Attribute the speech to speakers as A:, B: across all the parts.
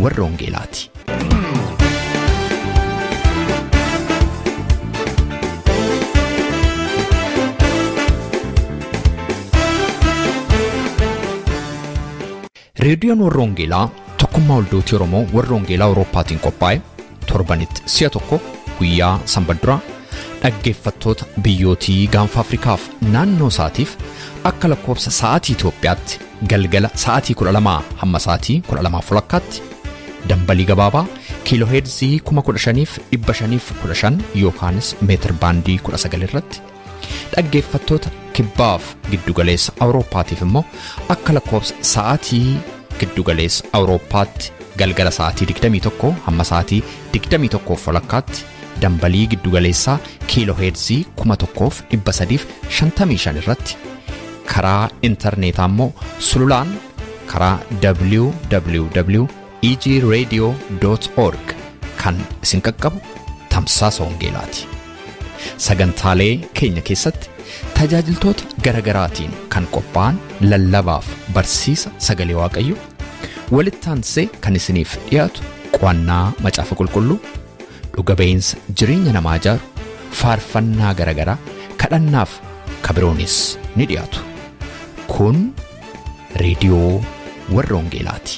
A: warra Wangeelaati. Reediyoon warra Wangeelaa tokkummaa waldoota Oromoo warra Wangeelaa Awurooppaatiin qophaa'e torbanitti si'a tokko guyyaa sanbadduraa dhaggeeffattoota biyyootii gaanfa Afrikaaf naannoo isaatiif akka lakkoofsa sa'aatii Itoophiyaatti galgala sa'aatii 12 hamma sa'aatii 12:00tti dambalii gabaabaa kiilooheerzii 15,515 yookaanis meetir baandii 19 irratti dhaggeeffattoota kibbaaf giddugaleessa Awurooppaatiif immoo akka lakkoofsa sa'aatii giddugaleessa Awurooppaatti galgala sa'aatii 21 hamma sa'aatii 21:00tti dambalii giddugaleessaa kiilooheerzii 1,355 irratti karaa intarneetaa immoo sululaan karaa www.egradio.org kan isin qaqqabu tamsaasa Wangeelaati. Sagantaalee keenya keessatti tajaajiltoota garagaraatiin kan qophaa'an lallabaaf barsiisa sagalee Waaqayyoo walitti aansee kan isiniif dhiyaatu qo'annaa macaafa qulqulluu dhuga ba'iinsa jireenya namaa ijaaru faarfannaa garagaraa kadhannaaf kabiroonis ni dhiyaatu. Kun reediyoo warra Wangeelaati.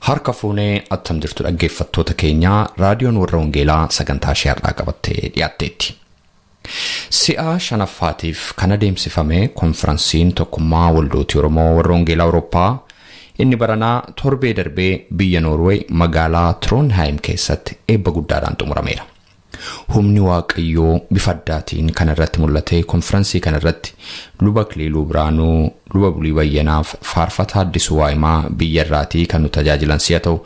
A: Harka fuunee attam jirtu dhaggeeffattoota keenyaa raadiyoon warra Wangeelaa sagantaa ishee har'aa qabattee dhiyaatteetti. Si'a shanaffaatiif kan adeemsifame konferansiin tokkummaa waldoota Oromoo warra Wangeelaa Awurooppaa inni baranaa torbee darbee biyya Noorweey magaalaa Trondheim keessatti eebba guddaadhaan xumurameera. Humni Waaqayyoo bifa addaatiin kan irratti mul'ate konferansii kan irratti Luba Bulii Bayyanaaf faarfataa addisuu waa'imaa biyya irraatii kan nu tajaajilan si'a ta'u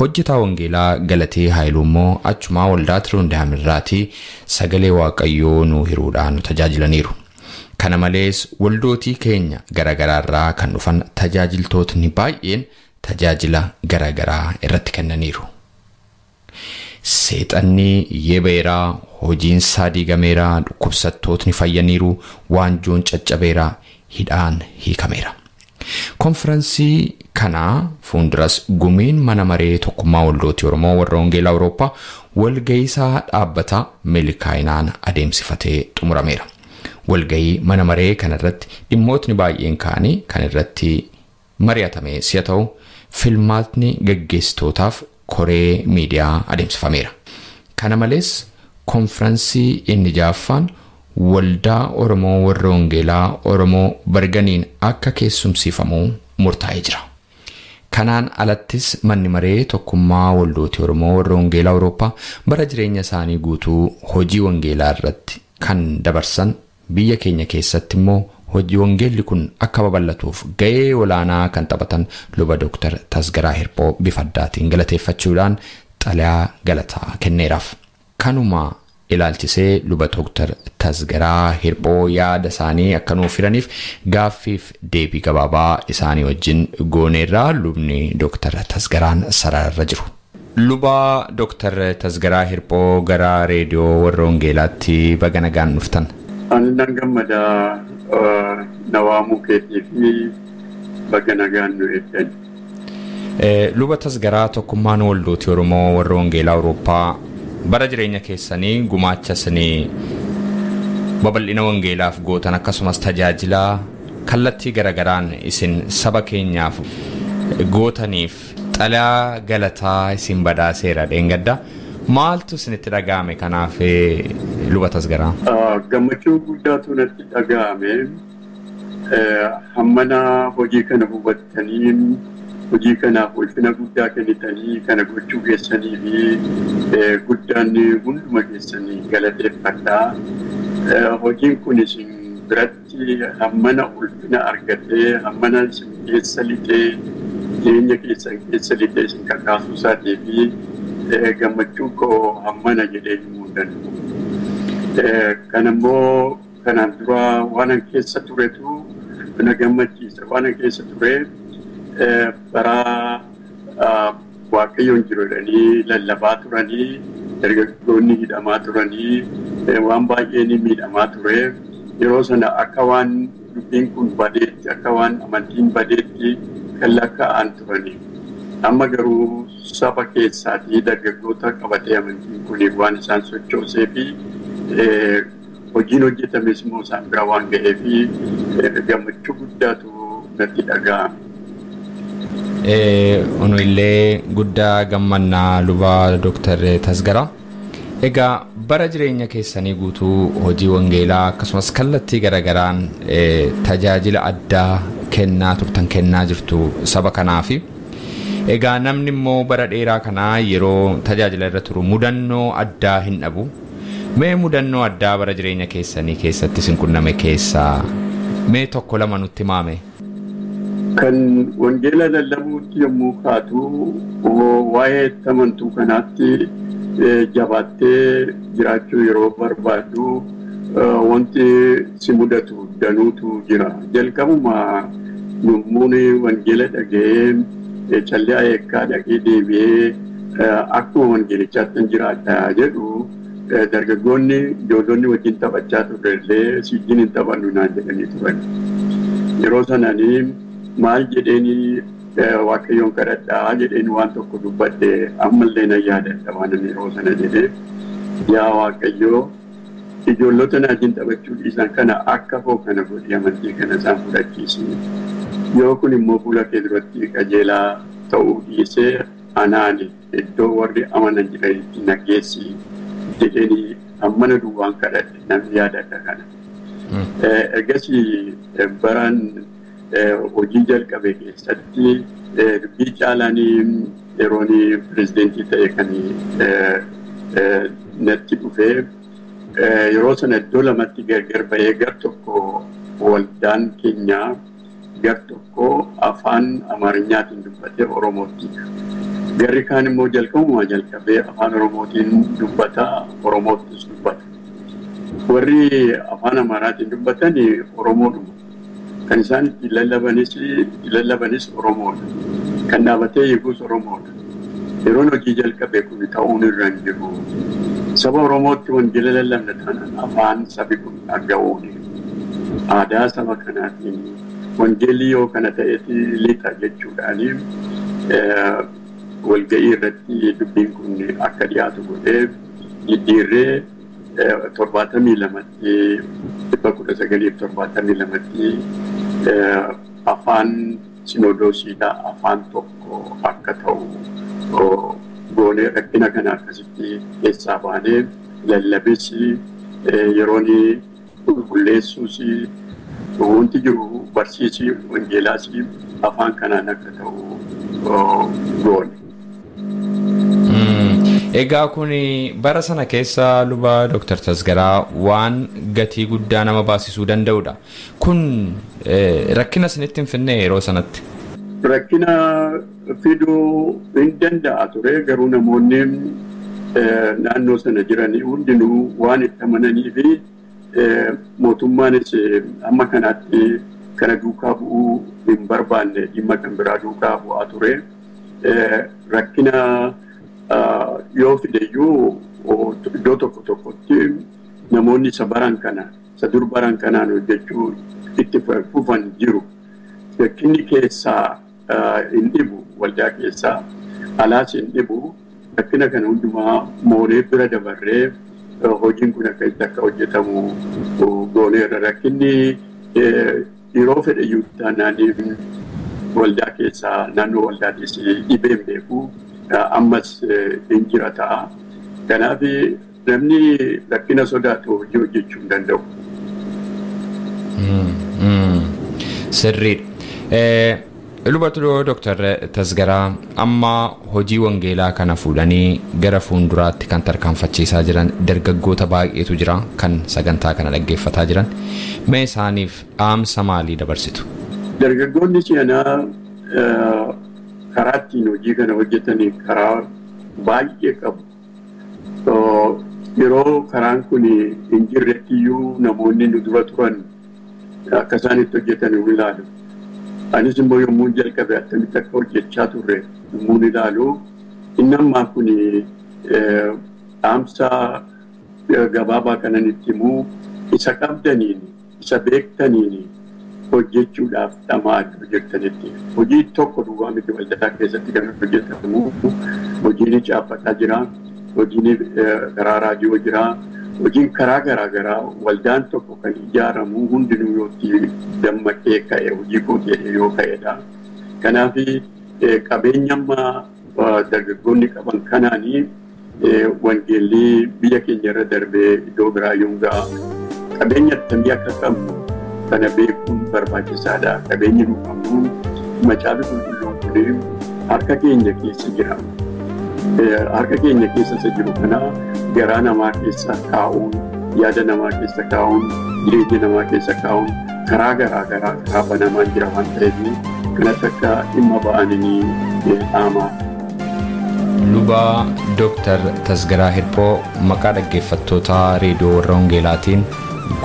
A: hojjetaa Wangeelaa Galatee Haayiluu immoo achumaa waldaa Trondheim irraatii sagalee Waaqayyoo nu hiruudhaan nu tajaajilaniiru. Kana malees waldootii keenya garagaraarraa kan dhufan tajaajiltootni baay'een tajaajila garagaraa irratti kennaniiru. Seexanni yebeeraa hojiin diigameeraa dhukkubsattootni fayyaniiru waanjoon caccabeeraa hidhaan hiikameera. Konferansii kana fuunduras gumiin mana maree tokkummaa waldoota Oromoo warra Wangeelaa Awurooppaa walga'iisaa dhaabbataa milkaa'inaan adeemsifatee xumurameera. Walga'ii mana maree kana irratti dhimmootni baay'een ka'anii kan irratti mari'atame si'a ta'u filmaatni gaggeessitootaaf koree miidiyaa adeemsifameera. Kana malees konferansii inni jaaffaan waldaa Oromoo warra Wangeelaa Oromoo Barganiin akka keessumsiifamuu murtaa'ee jira. Kanaan alattis manni maree tokkummaa waldoota Oromoo warra Wangeelaa Awurooppaa bara jireenya isaanii guutuu hojii Wangeelaa irratti kan dabarsan biyya keenya keessatti immoo hojii Wangeelli kun akka babal'atuuf ga'ee olaanaa kan taphatan Luba Dr Tasgaraa Hirphoo bifa addaatiin galateeffachuudhaan xalayaa galataa kenneeraaf. Kanuma ilaalchisee Luba Dr Tasgaraa Hirphoo yaada isaanii akka nuuf firaniif gaaffiif deebii gabaabaa isaanii wajjin gooneerraa Lubni Dr Tasgaraan sararra jiru. Luba Dr Tasgaraa Hirphoo gara reediyoo warra Wangeelaatti baga nagaan dhuftan.
B: Ani nan gammada nawaamu keetii fi baga nagaan nu eeggan.
A: Luba Tasgaraa tokkummaan waldoota Oromoo warra Wangeelaa Awurooppaa bara jireenya keessanii gumaacha isinii babal'ina Wangeelaaf gootan akkasumas tajaajila kallattii garagaraan isin saba keenyaaf gootaniif xalayaa galataa isin badhaaseera dheengadda. Maaltu isinitti dhaga'ame kanaaf Luba Tasgaraa?
B: Gammachuu guddaatu natti dhaga'ame. Hammana hojii kana hubattanii hojii kanaaf ulfina guddaa kennitanii kana gochuu keessanii fi guddaan hunduma keessanii galateeffadha. Hojiin kun isin biratti hammana ulfina argatee hammana isin keessa litee jireenya keessan keessa litee isin kakaasuu isaatii fi gammachuu koo hammana jedhee himuu danda'u. Kanammoo kanaan dura waan keessa turetu na gammachiisa. Waan keessa ture bara waaqayyoon jiruudhanii lallabaa turanii dargaggoonni hidhamaa turanii waan baay'een miidhamaa ture. Yeroo sana akka waan dubbiin kun badeetti akka waan amantiin badeetti kan lakkaa'an turanii. Amma garuu saba keessaatii dargaggoota qabatee amantiin kun waan isaan sochoosee fi hojiin hojjetames immoo isaan bira waan ga'ee fi gammachuu guddaatu natti dhaga'ama.
A: Onu illee guddaa gammannaa Luba Dr Tasgaraa. Egaa bara jireenya keessanii guutuu hojii wangeelaa akkasumas kallattii garagaraan tajaajila addaa kennaa turtan kennaa jirtu saba kanaafi. Egaa namni immoo bara dheeraa kanaa yeroo tajaajila irra turu mudannoo addaa hin dhabu. Mee mudannoo addaa bara jireenya keessanii keessatti isin qunname keessaa mee tokko lama nutti himame?
B: Kan wangeela lallabuutti yommuu kaatu waa'ee amantuu kanaatti jabaattee jiraachuu yeroo barbaadu wanti si mudatu danuutu jira. Jalqabuma yommuun wangeela dhaga'ee callee eekkaa dhaqee deebi'ee akkuma wangeelichaatti jiraadha jedhu dargaggoonni ijoollonni wajjin taphachaa turellee siijjiin hin taphannu naan jedhanii turan. Yeroo sananii maal jedheenii waaqayyoon kadhadhaa jedheen waan tokko dubbadhe ammallee na yaadadha waan ani yeroo sana jedhee yaa waaqayyoo ijoollota naajin taphachuu dhiisan kana akka koo kana godhii amantii kana isaan fudhachiisi. Yoo kun immoo fuula kee duratti qajeelaa ta'uu dhiisee anaani iddoo warri amanan jiranitti nageessi jedheenii ammana duwwaan kadhadhe namni yaadadha kana. Ergasii baraan hojii jalqabe keessatti dubbii caalaanii yeroon pirezidentii ta'e kan natti dhufee yeroo sana iddoo lamatti gargar bahee gar tokko waldaan keenyaa gar tokko afaan Amaarinyaatiin dubbatee Oromootti. Garri kaan immoo jalqabee afaan Oromootiin dubbata Oromoottis dubbata. Warri afaan Amaaraatiin dubbatan Oromoodhuma. Kan isaan itti lallabanis Oromoodha. Kan dhaabatee eegus Oromoodha. Yeroon hojii jalqabe kun ta'uun irra hin jiru. Saba Oromootti wangeela lallabna taanaan afaan sabi kun dhaga'uuni. Aadaa saba kanaatiin wangeelli yoo kana ta'eeti lixa jechuudhaani walga'ii irratti dubbiin kun akka dhiyaatu godhee jijjiirree 72tti 1972tti afaan sinodoosiidhaa afaan tokko akka ta'u goonee rakkina kana akkasitti keessaa baanee lallabessi yeroon qulqulleessuus wanti jiru barsiisii wangeelaas afaan kanaan akka ta'u goone.
A: Egaa kun bara sana keessa Luba Dr Tasgaraa waan gatii guddaa nama baasisuu danda'udha. Kun rakkina isinitti hin finne yeroo sanatti?
B: Rakkina fiduu hin danda'a ture garuu namoonni naannoo sana jiranii hundinuu waan itti amananii fi mootummaanis amma kanaatti kana duukaa bu'uu hin barbaanne dhimma kan biraa duukaa bu'aa ture. Rakkina yoo fideyyuu iddoo tokkotti namoonni isa dur baran kanaan hojjechuu itti fufan jiru. Rakkinni keessaa hin dhibu waldaa keessaa alaas hin dhibu. Rakkina kana hundumaa moonee bira dabarree hojiin kun akka itti akka hojjetamu gooneerra. Rakkinni yeroo fedhayyuu taanaanii waldaa keessaa naannoo waldaatis dhibeen beeku ammas hin jira ta'a. Kanaaf namni rakkina sodaatu hojii hojjechuu hin danda'u.
A: Sirriidha. Luba Dr Tasgaraa amma hojii wangeelaa kana fuudhanii gara fuulduraatti kan tarkaanfachiisaa jiran dargaggoota baay'eetu jira kan sagantaa kana dhaggeeffataa jiran. Mee isaaniif dhaamsa maalii dabarsitu?
B: Dargaggoonni si'anaa karaa ittiin hojii kana hojjetanii karaa baay'ee qabu. yeroo karaan kun hin jirrettiyyuu namoonni nu dura turan akka isaan itti hojjetan hin ilaalu. Anis immoo yommuu jalqabe attamitti akka hojjechaa turre yommuu ilaalu inni ammaa kun dhaamsa gabaabaa kanan itti himuu isa qabdaniin isa beektaniin hojjechuudhaaf dhamaatu hojjettanitti. Hojii tokko duwwaa miti waldataa keessatti kan hojjetamu hojiin caaffataa jira, hojiin karaa raadiyoo jira, hojiin karaa garaagaraa waldaan tokko kan ijaaramu hundinuu yoo dammaqee ka'e hojii kootii yoo ka'edha. Kanaaf qabeenyammaa dargaggoonni qaban kanaanii wangeelli biyya keenya irra darbee iddoo biraa yoo ga'a. Qabeenya akkamii akka qabnu kana beekuun barbaachisaadha. Qabeenyi nu qabnu macaafa qulqulluun kun harka keenya keessa jira. Harka keenya keessa isa jiru kana garaa namaa keessa kaa'uun, yaada namaa keessa kaa'uun, jireenya namaa keessa kaa'uun karaa garaagaraa karaa banamaan jira waan ta'eef kanatti akka dhimma ba'anii dhaamaa.
A: Luba Dr Tasgaraa Hirphoo maqaa dhaggeeffattoota reediyoo warra Wangeelaatiin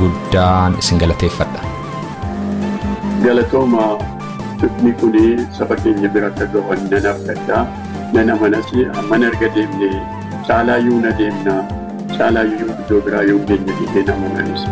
A: guddaan isin galateeffadha.
B: Galatooma dhufni kun saba keenya biratti akka gahan nan abdadha. Nan amanas amma erga deemne caalaayyuu na deemna, caalaayyuu iddoo biraa yoo keenya dhiitee namoonnis.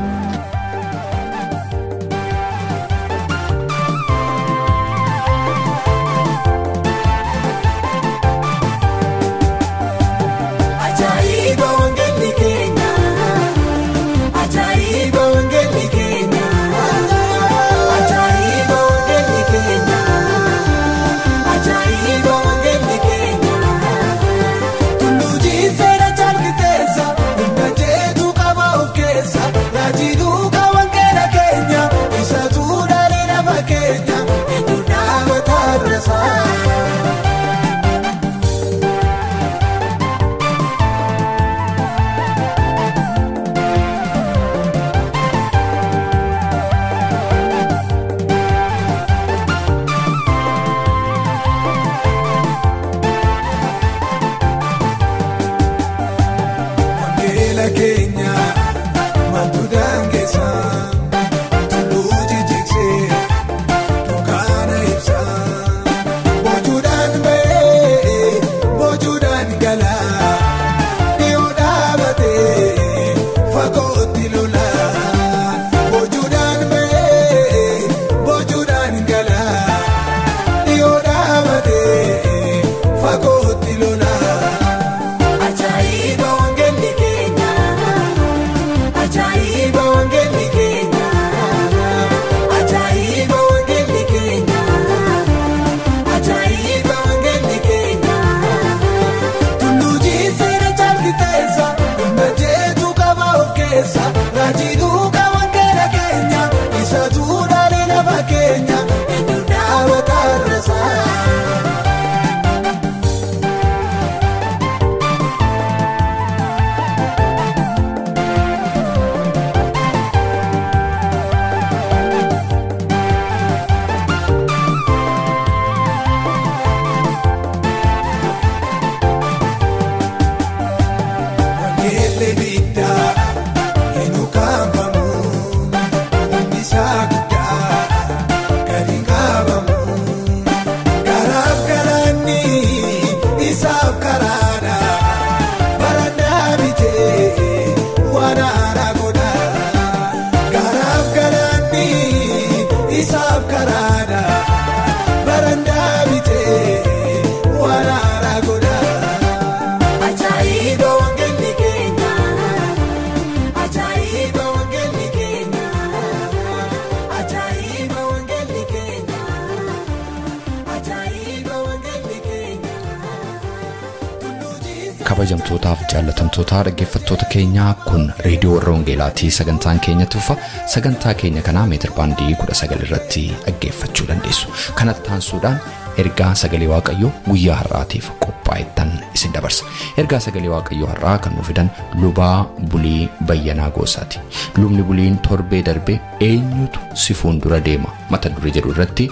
A: kabajamtootaaf jaallatamtoota dhaggeeffattoota keenyaa kun reediyoo warra Wangeelaatii sagantaan keenya tufa sagantaa keenya kanaa meetir baandii 19 irratti dhaggeeffachuu dandeessu. Kanatti aansuudhaan ergaa sagalee Waaqayyoo guyyaa har'aatiif qophaa'e qophaa'ettan isin dabarsa. Ergaa sagalee waaqayyoo har'aa kan nuuf fidan Luba Bulii Bayyanaa Goosaati. Lubni Buliin torbee darbee eenyuutu si fuuldura deema mataduree jedhu irratti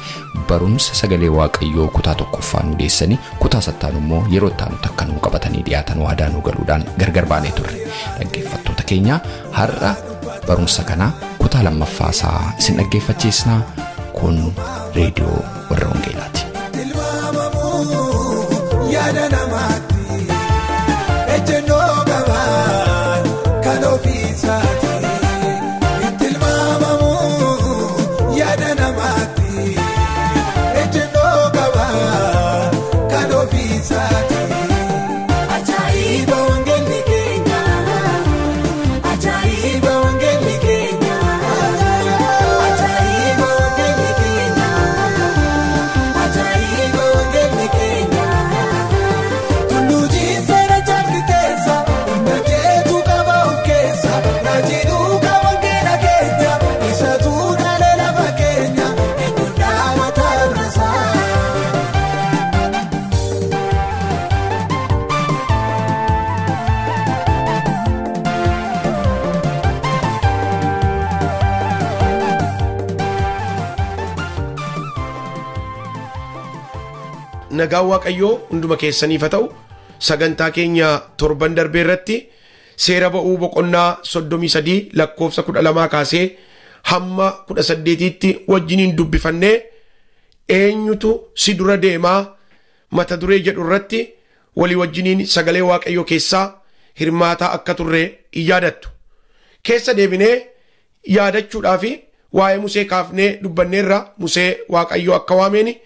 A: barumsa sagalee waaqayyoo kutaa tokkoffaa nu dhiyeessanii kutaa sattaan immoo yeroo ittaanu takka nu qabatanii dhiyaatan waadaa nu galuudhaan gargar baanee turre. Dhaggeeffattoota keenya har'a barumsa kana kutaa lammaffaasaa isin dhaggeeffachiisnaa. Kun reediyoo warra Wangeelaati.
C: Nagaa waaqayyoo hunduma keessaniif haa ta'u. Sagantaa keenya torban darbee irratti seera ba'uu boqonnaa 33 lakkoofsa 12 kaasee hamma 18tti wajjiniin dubbifannee eenyuutu sidura deemaa mataduree jedhu irratti walii wajjiniin sagalee waaqayyoo keessaa hirmaataa akka turre yaadattu. Keessa deebinee yaadachuudhaaf waa'ee Musee kaafnee dubbanneerra. Musee waaqayyoo akka waameeni.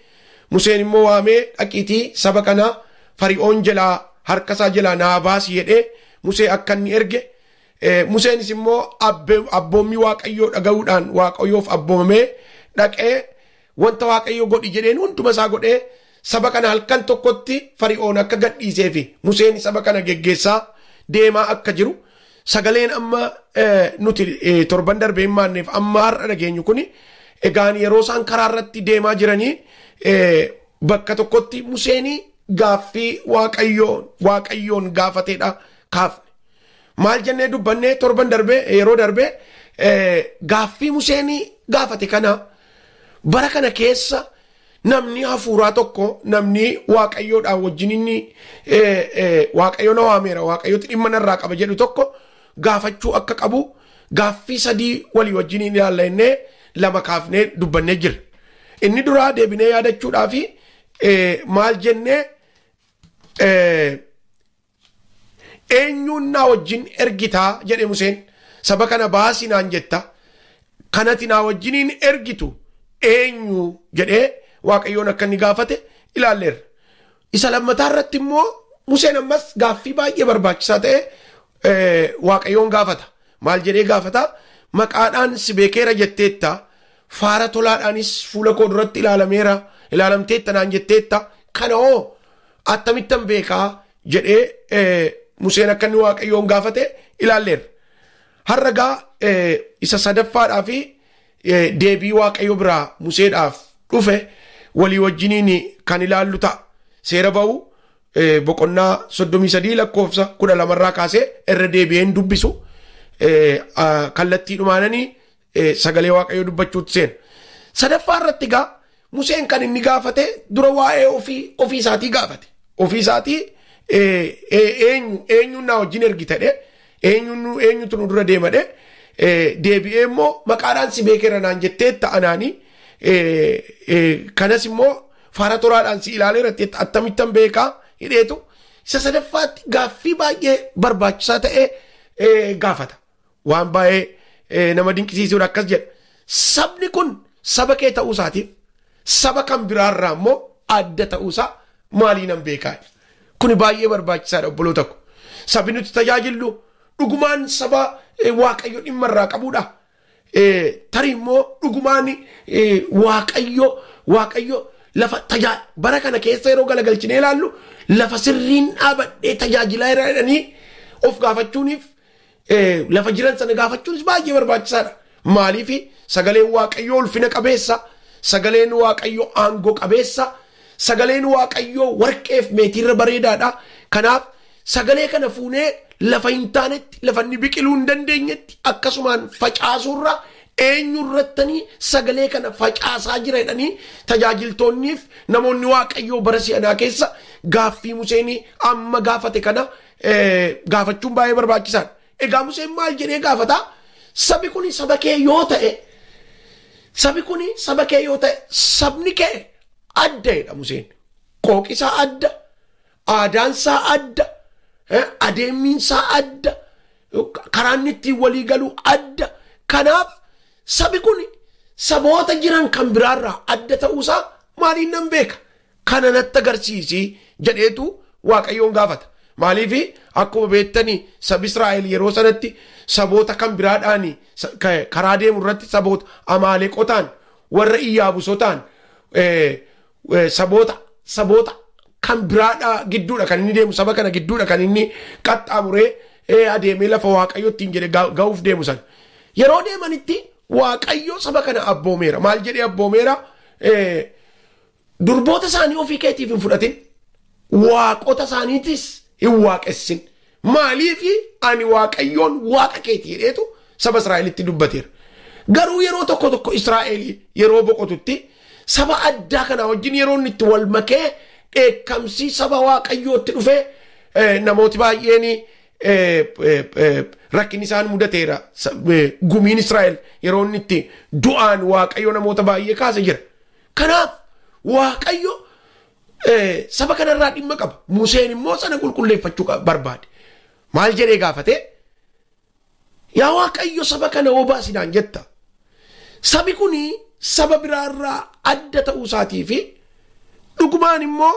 C: Museen immoo waamee dhaqiitii saba kana Fari'oon jalaa harkasaa jalaa naa baasi jedhee Musee akka inni erge. Museenis immoo abboommii waaqayyoo dhaga'uudhaan waaqayyoof abboomamee dhaqee wanta waaqayyoo godhi jedheen hunduma isaa godhee saba kana halkan tokkotti Fari'oon akka gadhiisee fi Museen saba kana geggeessaa deemaa akka jiru sagaleen amma nuti torban darbee maanneef amma har'a dhageenyu kuni egaan yeroo isaan karaa irratti deemaa jiranii bakka tokkotti Museen gaaffii waaqayyoon gaafateedha kaafne. Maal jennee dubbannee torban darbee yeroo darbee gaaffii Museen gaafate kana bara kana keessa namni hafuuraa tokko namni waaqayyoodhaan wajjin inni waaqayyo na waameera waaqayyooti dhimma narraa qaba jedhu tokko gaafachuu akka qabu gaaffii sadii walii wajjin ilaallannee lama kaafnee dubbannee jira. Inni duraa deebinee yaadachuudhaaf maal jennee eenyuun naa wajjin ergitaa jedhe Museen saba kana baasii naan jetta kanati naa wajjiniin ergitu eenyu jedhee waaqayyoon akka inni gaafate ilaalleerra. Isa lammataa irratti immoo Museen ammas gaaffii baay'ee barbaachisaa ta'e waaqayyoon gaafata. Maal jedhee gaafata? Maqaadhaan si beekeera jetteetta. Faara tolaadhaanis fuula koo duratti ilaalamteetta naan jetteetta. Kana hoo attamittan beekaa jedhee Museen akka inni waaqayyoon gaafate ilaalleerra. Har'agaa isa sadaffaadhaa fi deebii waaqayyo biraa Museedhaaf dhufe walii wajjiniin kan ilaallu ta'a. Seera ba'uu boqonnaa 33 lakkoofsa 12 irraa kaasee irra deebi'een dubbisu kallattii dhumaananii sagalee waaqayyoo dubbachuutti seena. Sadaffaa irratti egaa Museen kan inni gaafate dura waa'ee ofii isaatii gaafate. Ofii isaatii eenyuun naa wajjin ergitadhe eenyutu nu dura deemadhe deebi'ee immoo maqaadhaan si beekeera naan jetteetta anaanii kanas immoo faara tolaadhaan si ilaaleera attamittan beekaa hidheetu isa sadaffaatti gaaffii baay'ee barbaachisaa ta'e gaafata. Waan baay'ee nama dinqisiisuudha akkas jedha. Sabni kun saba kee ta'uu isaatiif saba kan biraarraa immoo adda ta'uusaa maalii nan beekaa? Kuni baay'ee barbaachisaadha obboloota ko. Sabni nuti tajaajillu dhugumaan saba waaqayyo dhimma irraa qabuudha. Tarii immoo dhugumaan waaqayyo lafa bara kana keessa yeroo galagalchinee ilaallu lafa sirriin dhaabadhee tajaajilaa jedhanii of gaafachuuniif lafa jiran sana gaafachuunis baay'ee barbaachisaadha. Maaliif sagaleen waaqayyo ulfina qabeessa, sagaleen waaqayyo aangoo qabeessa, sagaleen waaqayyoo warqeef meetiirra bareedaadha. Kanaaf sagalee kana fuunee lafa hin taanetti lafa inni biqiluu hin dandeenyetti akkasumaan facaasurra eenyurrattanii sagalee kana facaasaa jira jedhanii tajaajiltoonniif namoonni waaqayyoo bara si'anaa keessa gaaffii Museenii amma gaafate kana gaafachuun baay'ee barbaachisaadha. Egaa Museen maal jedhee gaafata? Sabi kuni saba kee yoo ta'e, sabi kuni saba kee yoo ta'e, sabni kee adda jedha Museen. Qooqisaa adda, aadaansaa adda, adeemiinsaa adda, karaan ittiin walii galuu adda. Kanaaf sabi kuni saboota jiran kan biraarraa adda ta'uusaa maaliin nan beeka? Kana natti agarsiisi jedheetu waaqayyoon gaafata. Maaliifi akkuma beektanii sabi Israa'el yeroo sanatti saboota kan biraadhaani karaa deemu irratti saboota Amaaleqotaan warra Iyyaabusotaan saboota kan biraadhaa gidduudha kan inni deemu, saba kana gidduudha kan inni qaxxaamuree adeemee lafa waaqayyo ittiin jedhe ga'uuf deemu sana. Yeroo deemanitti waaqayyo saba kana abboomeera. Maal jedhee abboomeera? Durboota isaanii ofii keetiif hin fudhatin, waaqota isaaniitis hin waaqessin. Maaliifi ani waaqayyoon waaqa keetii jedheetu saba Israa'elitti dubbateera. Garuu yeroo tokko tokko Israa'el yeroo boqotutti saba addaa kana wajjin yeroo inni itti wal makee dheekkamsi saba waaqayyootti dhufee namooti baay'een rakkin isaan mudateera. Gumiin Israa'el yeroo inni itti du'aan waaqayyo namoota baay'ee kaase jira. Kanaaf waaqayyo saba kanarraa dhimma qaba. Museen immoo sana qulqulleeffachuu barbaade. Maal jedhee gaafate? Yaa waaqayyo saba kana obaasidhaan jetta. Sabi kuni saba biraarraa adda ta'uu isaatii fi dhugumaan immoo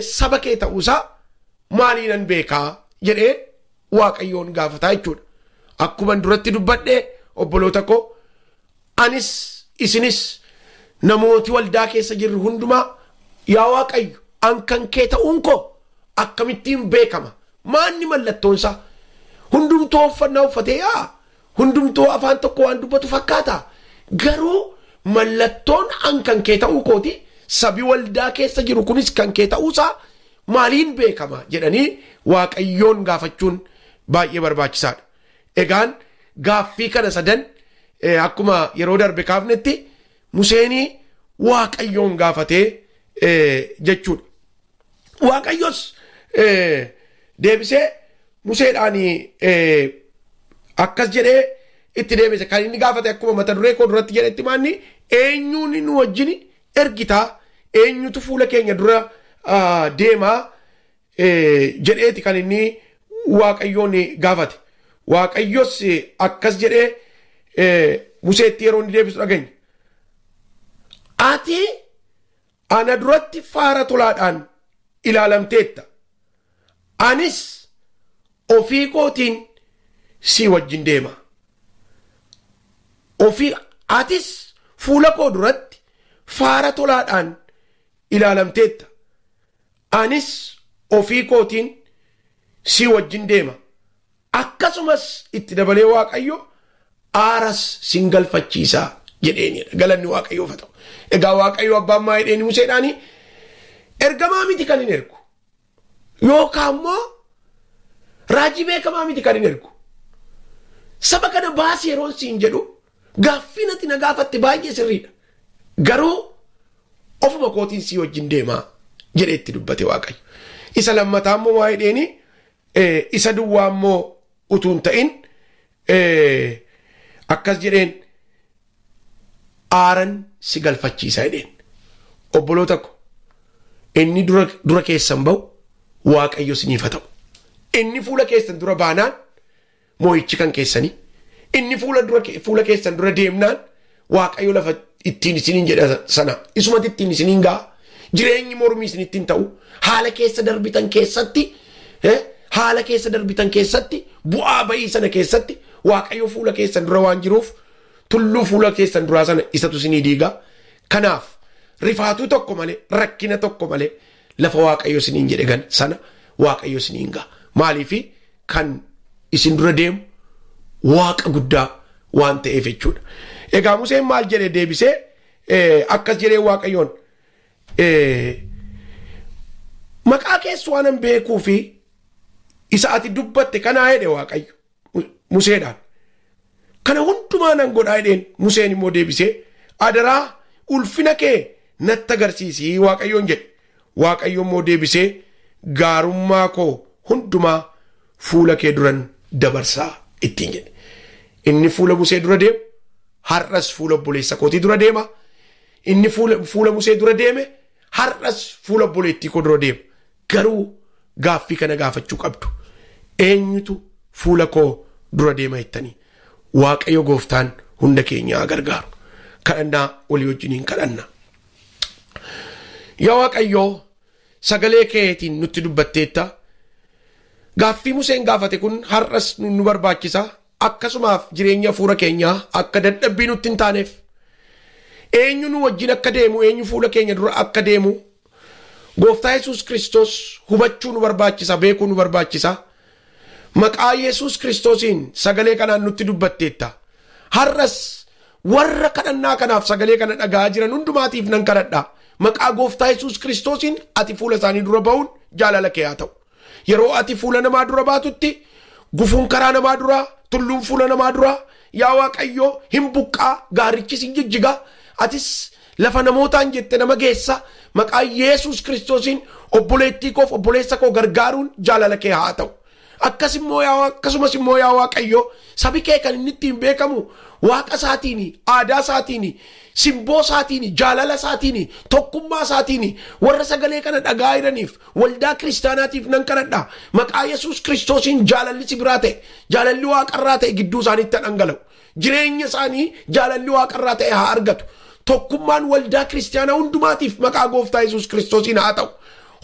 C: saba kee ta'uusaa maaliinan beekaa jedhee waaqayyoon gaafataa jechuudha. Akkuma duratti dubbadhee obboloota koo, anis isinis namooti waldaa keessa jirru hundumaa yaa waaqayyo an kan kee ta'uun koo akkamittiin beekama? Maanni mallattoonsaa? Hundumtuu uffannaa uffatee yaa hundumtuu afaan tokko waan dubbatu fakkaata. Garuu mallattoon an kan kee ta'uu kooti, sabi waldaa keessa jiru kunis kan kee ta'uusaa maaliin beekama jedhanii waaqayyoon gaafachuun baay'ee barbaachisaadha. Egaan gaaffii kana sadan akkuma yeroo darbe kaafnetti Museenii waaqayyoon gaafatee jechuudha. Waaqayyos deebisee Museedhaanii akkas jedhee itti deebise. Kan inni gaafate akkuma mata duree koo duratti jedhetti maanni eenyuun nu wajjin ergitaa, eenyutu fuula keenya dura deemaa jedheeti kan inni waaqayyoon gaafate. Waaqayyos akkas jedhee Museetti yeroo inni deebisu dhageenya. Ati ana duratti faara tolaadhaan ilaalamteetta. Anis ofii kootiin si wajjin deema. Atis fuula koo duratti faara tolaadhaan ilaalamteetta. Anis ofii kootiin si wajjin deema. Akkasumas itti dabalee waaqayyo aaras sin galfachiisaa jedheenidha. Galanni waaqayyoof haa ta'u. Egaa waaqayyo abbaan maa jedheeni Museedhaanii ergamaa miti kan hin ergu, yookaan immoo raajii beekamaa miti kan hin ergu. Saba kana baasii yeroon siin jedhu gaaffii ati na gaafatte baay'ee sirriidha. Garuu ofuma kootiin si wajjin deemaa jedhee itti dubbate waaqayyo. Isa lammataa immoo maa jedheeni isa duwwaa immoo utuu hin ta'in akkas jedheen aaran si galfachiisa jedheen. Obboloota ko, inni dura keessan ba'u waaqayyo siniif haa ta'u. Inni fuula keessan dura baanaan moo'ichi kan keessanii. Inni fuula keessan dura deemnaan waaqayyo lafa ittiin isiniin jedha sana isumatti ittiin isiniin ga'a. Jireenyi mormii isinittiin ta'u haala keessa darbitan keessatti bu'aa ba'ii sana keessatti waaqayyo fuula keessan dura waan jiruuf tulluu fuula keessan duraa sana isatu isinii diigaa. Kanaaf rifaatuu tokko malee, rakkina tokko malee lafa waaqayyo isiniin jedhe gan sana waaqayyo isiniin ga'a. Maaliifi kan isin dura deemu waaqa guddaa waan ta'eef jechuudha. Egaa Museen maal jedhe deebisee akkas jedhee waaqayyoon maqaa keessu waanan beekuu fi isa ati dubbatte kanaa jedhe Waaqayyo Museedhaan. Kana hundumaa nan godhaa jedheen Museen immoo deebisee adaraa ulfina kee natti agarsiisi Waaqayyoon jedhe. Waaqayyo immoo deebisee gaarummaa koo hundumaa fuula kee duran dabarsaa ittiin jedhe. Inni fuula Musee dura deemu har'as fuula obboleessa kootii dura deema. Inni fuula Musee dura deeme har'as fuula obboleettii koo dura deema. Garuu gaaffii kana gaafachuu qabdu. Eenyuutu fuula koo dura deema jettanii. Waaqayyo gooftaan hunda keenya gargaaru. Kadhannaa walii wajjiniin kadhanna. Yaa Waaqayyo sagalee keetiin nutti dubbatteetta. Gaaffii Museen gaafate kun har'as nu barbaachisa. Akkasumaaf jireenya fuula keenyaa akka dadhabbii nutti hin taaneef. Eenyu nu wajjin akka deemu, eenyu fuula keenya dura akka deemu. Gooftaa Yesuus Kiristoos hubachuu nu barbaachisa, beekuu nu barbaachisa. Maqaa Yesuus Kiristoosiin sagalee kanaan nutti dubbatteetta. Har'as warra kadhannaa kanaaf sagalee kana dhagaa jiran hundumaatiif nan kadhadha. Maqaa Gooftaa Yesuus Kiristoosiin ati fuula isaanii dura ba'uun jaalala kee haa ta'u. Yeroo ati fuula namaa dura baatutti gufuun karaa namaa dura, tulluun fuula namaa dura, yaa Waaqayyo hin buqqaa, gaarichis hin jijjiga. Atis lafa namootaan jette nama geessa. Maqaa Yesuus Kiristoosiin obboleettii koof obboleessa koo gargaaruun jaalala kee haa ta'u. Akkasumas immoo yaa Waaqayyo sabi kee kan inni ittiin beekamu waaqa isaatiin, aadaa isaatiin, simboo isaatiin, jaalala isaatiin, tokkummaa isaatiin warra sagalee kana dhagaa jiraniif waldaa kiristaanaatiif nan kadhadha. Maqaa Yesuus Kiristoosiin jaalalli sibiraa ta'e, jaalalli waaqarraa ta'e gidduu isaaniitti dhangala'u. Jireenya isaanii jaalalli waaqarraa ta'e haa argatu. Tokkummaan waldaa kiristaanaa hundumaatiif maqaa Gooftaa Yesuus Kiristoosiin haa ta'u.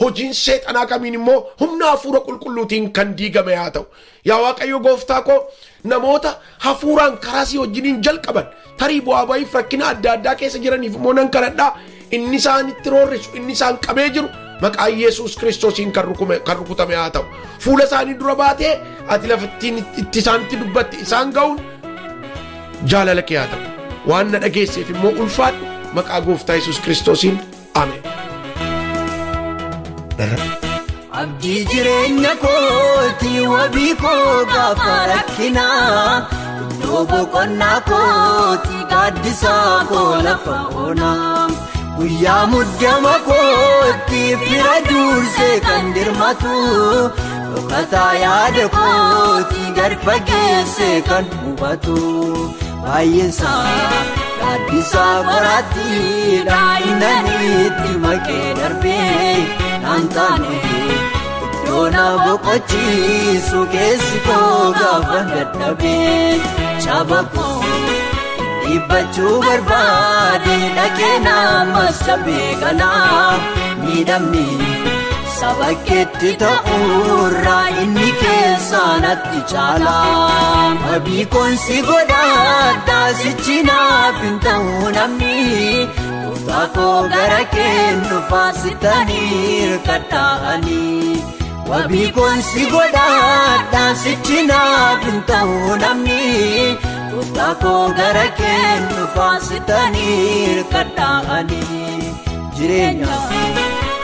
C: Hojiin seexanaa kamiin immoo humna hafuura qulqulluutiin kan diigame haa ta'u. Yaa Waaqayyo gooftaa koo namoota hafuuraan karaa si wajjiniin jalqaban tarii bu'aa ba'iif rakkina adda addaa keessa jiraniif immoo nan kadhadhaa. Inni isaanitti roorrisu, inni isaan qabee jiru maqaa Yesuus Kiristoosiin kan rukutame haa ta'u. Fuula isaanii dura baatee ati lafattiin itti isaanitti dubbatti isaan ga'uun jaalala kee haa ta'u. Waan na dhageesseef immoo ulfaadhu maqaa Gooftaa Yesuus Kiristoosiin ameen.
D: Abdii jireenya kooti wabii koo gaafa rakkinaa. Iddoo boqonnaa kooti gaaddisaa koo lafa onaa. Guyyaa muddama kooti fira dursee kan dirmatu. Dhokataa yaada kooti gad fageessee kan hubatu. Baay'insaa gaaddisaa qoraatti daa'imanitti maqee darbee. Nantane iddoo boqochiisu keessi koo gaafa dadhabee. Chaba koo dhiibbachuu barbaade dhaqee namas cabee kanaa. Miidhamni saba keetti ta'urraa inni keessaa natti caalaa. Wabii koonsi godhadhaa sichi naaf hin ta'u namni. Mako gara kennu faasitanii kadhaanii. Wabii koonsi godhadhaa sichi naaf hin ta'u namni. Mako gara kennu faasitanii kadhaanii. Jireenya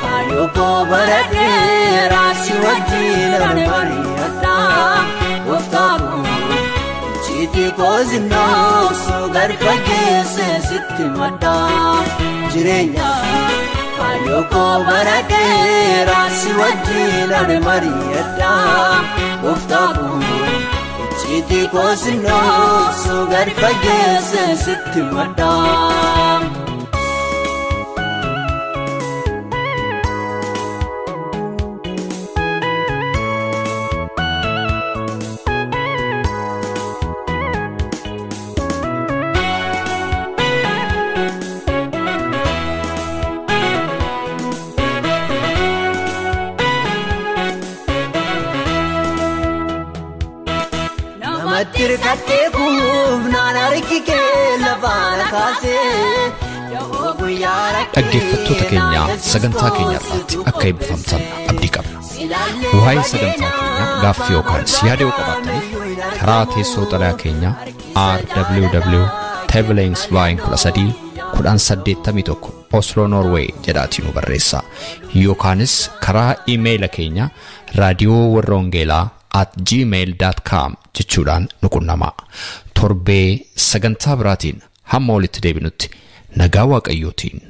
D: kaayoo koo bara dheeraa si wajjin mari'adhaa. Gooftaa koo iti kozi noosu gad fageessee sitti maddaa. Jireenya kaayoo koo bara dheeraa si wajjin mari'adhaa. Gooftaa koo iti kozi noosu gad fageessee sitti maddaa. Tirkatee kuufnaan harki kee lafaan kaasee.
A: Dhaggeeffattoota keenya sagantaa keenya irratti akka eebbifamtan abdii qabna. Waa'ee sagantaa keenya gaaffii yookaan yaada yoo qabaataniif karaa teessoo xalayaa keenya rww.tblainsvine13 1081 Oslo Norway jedhaatiin nu barreessa yookaanis karaa iimeeyila keenya raadiyoo warra wangeelaa @gmail.com jechuudhaan nu qunnamaa. Torbee sagantaa biraatiin hamma walitti deebinutti nagaa waaqayyootiin